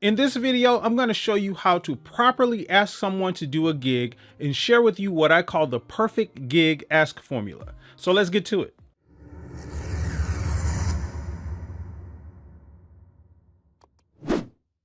In this video, I'm going to show you how to properly ask someone to do a gig and share with you what I call the perfect gig ask formula. So let's get to it.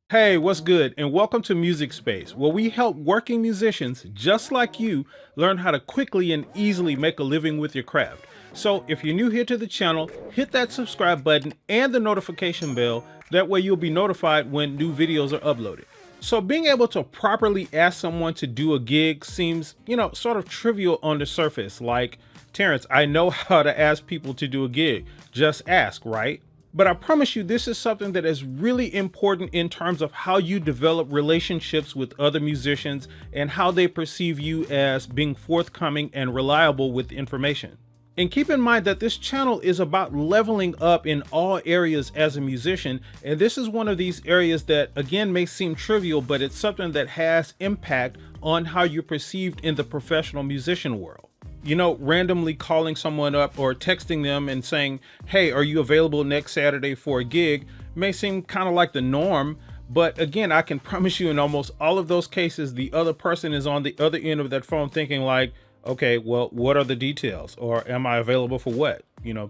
Hey, what's good? And welcome to Music Space, where we help working musicians just like you learn how to quickly and easily make a living with your craft. So if you're new here to the channel, hit that subscribe button and the notification bell. That way you'll be notified when new videos are uploaded. So being able to properly ask someone to do a gig seems, sort of trivial on the surface. Like, Terrence, I know how to ask people to do a gig. Just ask, right? But I promise you, this is something that is really important in terms of how you develop relationships with other musicians and how they perceive you as being forthcoming and reliable with information. And keep in mind that this channel is about leveling up in all areas as a musician. And this is one of these areas that, again, may seem trivial, but it's something that has impact on how you're perceived in the professional musician world. Randomly calling someone up or texting them and saying, hey, are you available next Saturday for a gig may seem kind of like the norm. But again, I can promise you in almost all of those cases, the other person is on the other end of that phone thinking like, okay, well, what are the details? Or am I available for what?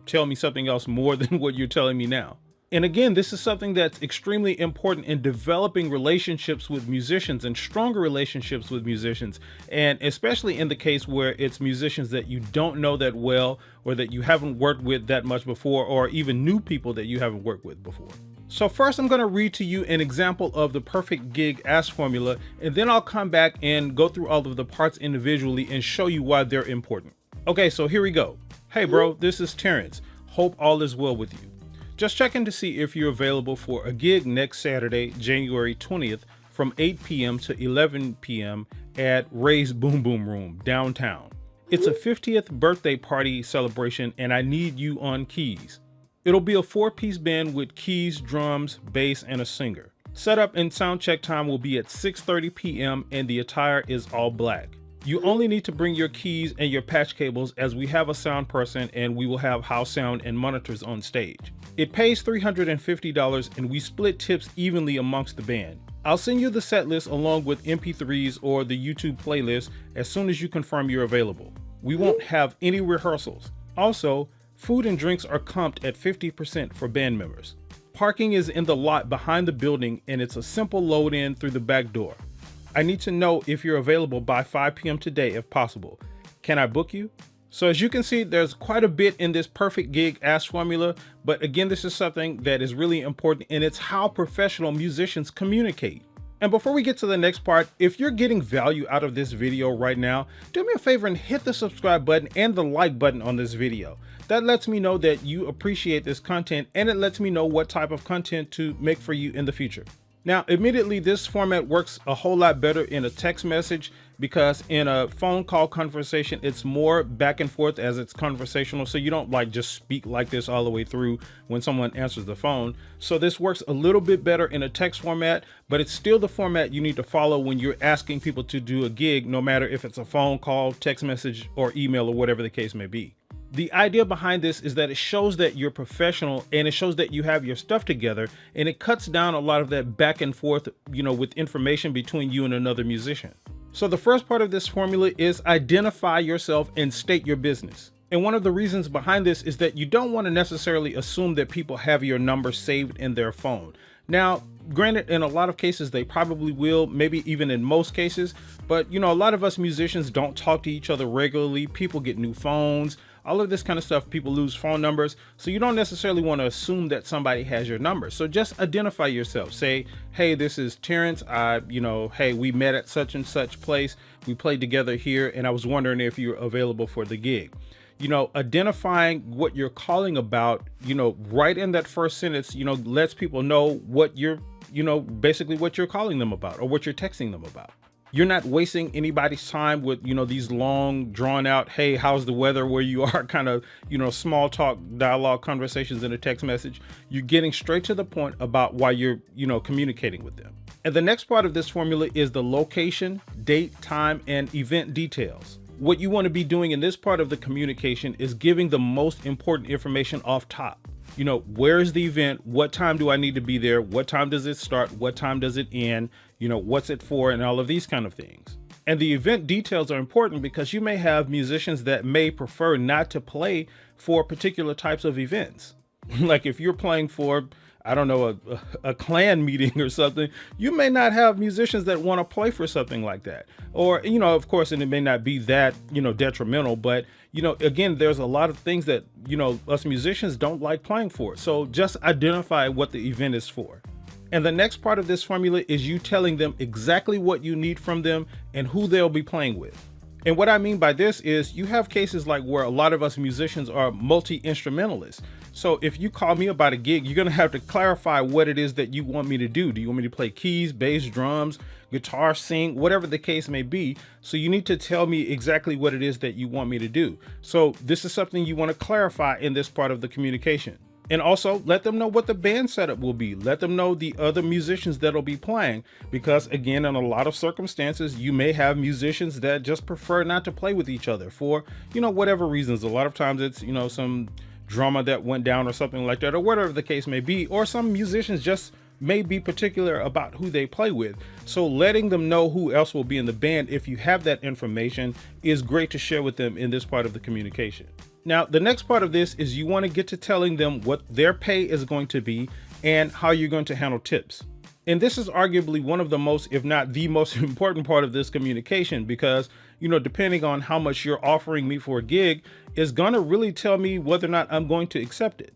Tell me something else more than what you're telling me now. And again, this is something that's extremely important in developing relationships with musicians and stronger relationships with musicians. And especially in the case where it's musicians that you don't know that well, or that you haven't worked with that much before, or even new people that you haven't worked with before. So first, I'm going to read to you an example of the perfect gig ask formula, and then I'll come back and go through all of the parts individually and show you why they're important. Okay, so here we go. Hey bro, this is Terrence. Hope all is well with you. Just checking to see if you're available for a gig next Saturday, January 20th from 8 p.m. to 11 p.m. at Ray's Boom Boom Room downtown. It's a 50th birthday party celebration and I need you on keys. It'll be a 4-piece band with keys, drums, bass, and a singer. Setup and sound check time will be at 6:30 p.m. and the attire is all black. You only need to bring your keys and your patch cables as we have a sound person and we will have house sound and monitors on stage. It pays $350 and we split tips evenly amongst the band. I'll send you the set list along with MP3s or the YouTube playlist as soon as you confirm you're available. We won't have any rehearsals. Also, food and drinks are comped at 50% for band members. Parking is in the lot behind the building and it's a simple load in through the back door. I need to know if you're available by 5 p.m. today if possible. Can I book you? So as you can see, there's quite a bit in this perfect gig ask formula, but again, this is something that is really important and it's how professional musicians communicate. And before we get to the next part, if you're getting value out of this video right now, do me a favor and hit the subscribe button and the like button on this video. That lets me know that you appreciate this content and it lets me know what type of content to make for you in the future. Now, admittedly, this format works a whole lot better in a text message because in a phone call conversation, it's more back and forth as it's conversational. So you don't just speak like this all the way through when someone answers the phone. So this works a little bit better in a text format, but it's still the format you need to follow when you're asking people to do a gig, no matter if it's a phone call, text message, or email, or whatever the case may be. The idea behind this is that it shows that you're professional and it shows that you have your stuff together, and it cuts down a lot of that back and forth, with information between you and another musician. So the first part of this formula is identify yourself and state your business. And one of the reasons behind this is that you don't want to necessarily assume that people have your number saved in their phone. Now, granted, in a lot of cases, they probably will, maybe even in most cases, but a lot of us musicians don't talk to each other regularly. People get new phones, all of this kind of stuff. People lose phone numbers. So you don't necessarily want to assume that somebody has your number. So just identify yourself. Say, hey, this is Terrence. Hey, we met at such and such place. We played together here and I was wondering if you're available for the gig. Identifying what you're calling about, right in that first sentence, lets people know what you're, basically what you're calling them about or what you're texting them about. You're not wasting anybody's time with, these long drawn out, hey, how's the weather where you are kind of, small talk dialogue conversations in a text message. You're getting straight to the point about why you're, communicating with them. And the next part of this formula is the location, date, time, and event details. What you want to be doing in this part of the communication is giving the most important information off top. where's the event? What time do I need to be there? What time does it start? What time does it end? What's it for? And all of these kind of things. And the event details are important because you may have musicians that may prefer not to play for particular types of events. Like if you're playing for, I don't know, a clan meeting or something, you may not have musicians that want to play for something like that. Or, of course, and it may not be that, detrimental, but, again, there's a lot of things that, us musicians don't like playing for. So just identify what the event is for. And the next part of this formula is you telling them exactly what you need from them and who they'll be playing with. And what I mean by this is you have cases like where a lot of us musicians are multi-instrumentalists. So if you call me about a gig, you're going to have to clarify what it is that you want me to do. Do you want me to play keys, bass, drums, guitar, sing, whatever the case may be? So you need to tell me exactly what it is that you want me to do. So this is something you want to clarify in this part of the communication. And also let them know what the band setup will be. Let them know the other musicians that'll be playing, because again, in a lot of circumstances, you may have musicians that just prefer not to play with each other for, whatever reasons. A lot of times it's, some drama that went down or something like that, or whatever the case may be, or some musicians just may be particular about who they play with. So letting them know who else will be in the band, if you have that information, is great to share with them in this part of the communication. Now, the next part of this is you want to get to telling them what their pay is going to be and how you're going to handle tips. And this is arguably one of the most, if not the most important part of this communication, because, depending on how much you're offering me for a gig is going to really tell me whether or not I'm going to accept it.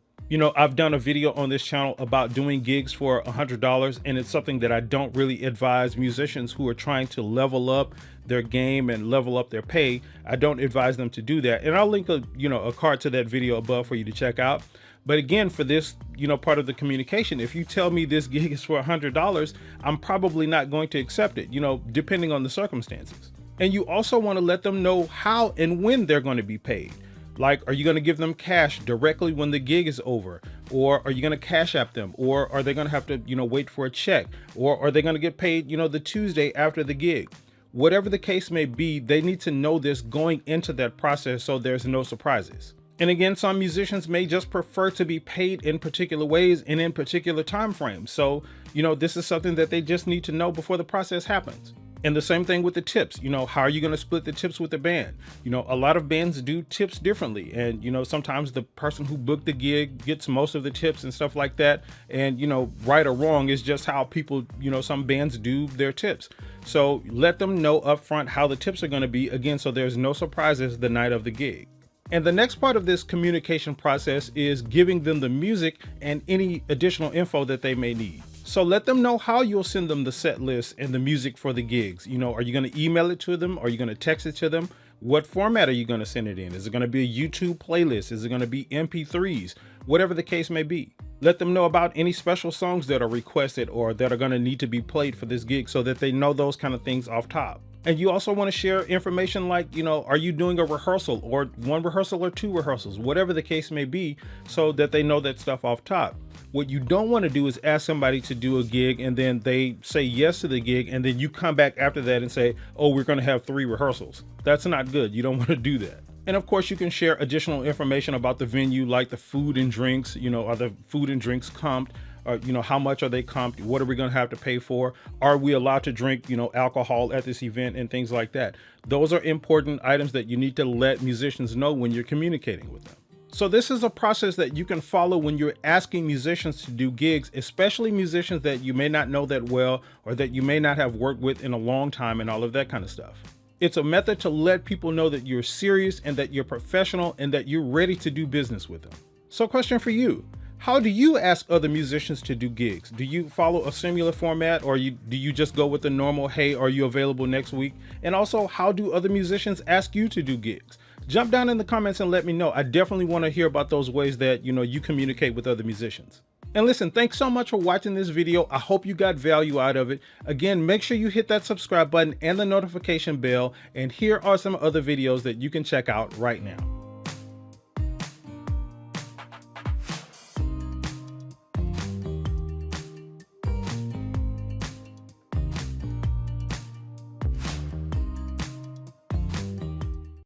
I've done a video on this channel about doing gigs for $100, and it's something that I don't really advise musicians who are trying to level up their game and level up their pay. I don't advise them to do that. And I'll link a card to that video above for you to check out. But again, for this, part of the communication, if you tell me this gig is for $100, I'm probably not going to accept it, depending on the circumstances. And you also want to let them know how and when they're going to be paid. Like, are you going to give them cash directly when the gig is over? Or are you going to cash app them? Or are they going to have to, wait for a check? Or are they going to get paid, the Tuesday after the gig? Whatever the case may be, they need to know this going into that process so there's no surprises. And again, some musicians may just prefer to be paid in particular ways and in particular time frames. So, this is something that they just need to know before the process happens. And the same thing with the tips. How are you going to split the tips with the band? A lot of bands do tips differently. And, sometimes the person who booked the gig gets most of the tips and stuff like that. And, right or wrong is just how people, some bands do their tips. So let them know upfront how the tips are going to be, again, so there's no surprises the night of the gig. And the next part of this communication process is giving them the music and any additional info that they may need. So let them know how you'll send them the set list and the music for the gigs. Are you going to email it to them? Are you going to text it to them? What format are you going to send it in? Is it going to be a YouTube playlist? Is it going to be MP3s? Whatever the case may be. Let them know about any special songs that are requested or that are going to need to be played for this gig so that they know those kind of things off top. And you also want to share information like, are you doing a rehearsal or one rehearsal or two rehearsals, whatever the case may be, so that they know that stuff off top. What you don't want to do is ask somebody to do a gig and then they say yes to the gig and then you come back after that and say, oh, we're going to have 3 rehearsals. That's not good. You don't want to do that. And of course, you can share additional information about the venue, like the food and drinks. Are the food and drinks comped? Or, how much are they comped? What are we going to have to pay for? Are we allowed to drink, alcohol at this event and things like that? Those are important items that you need to let musicians know when you're communicating with them. So this is a process that you can follow when you're asking musicians to do gigs, especially musicians that you may not know that well or that you may not have worked with in a long time and all of that kind of stuff. It's a method to let people know that you're serious and that you're professional and that you're ready to do business with them. So question for you. How do you ask other musicians to do gigs? Do you follow a similar format or do you just go with the normal, hey, are you available next week? And also, how do other musicians ask you to do gigs? Jump down in the comments and let me know. I definitely want to hear about those ways that, you communicate with other musicians. And listen, thanks so much for watching this video. I hope you got value out of it. Again, make sure you hit that subscribe button and the notification bell. And here are some other videos that you can check out right now.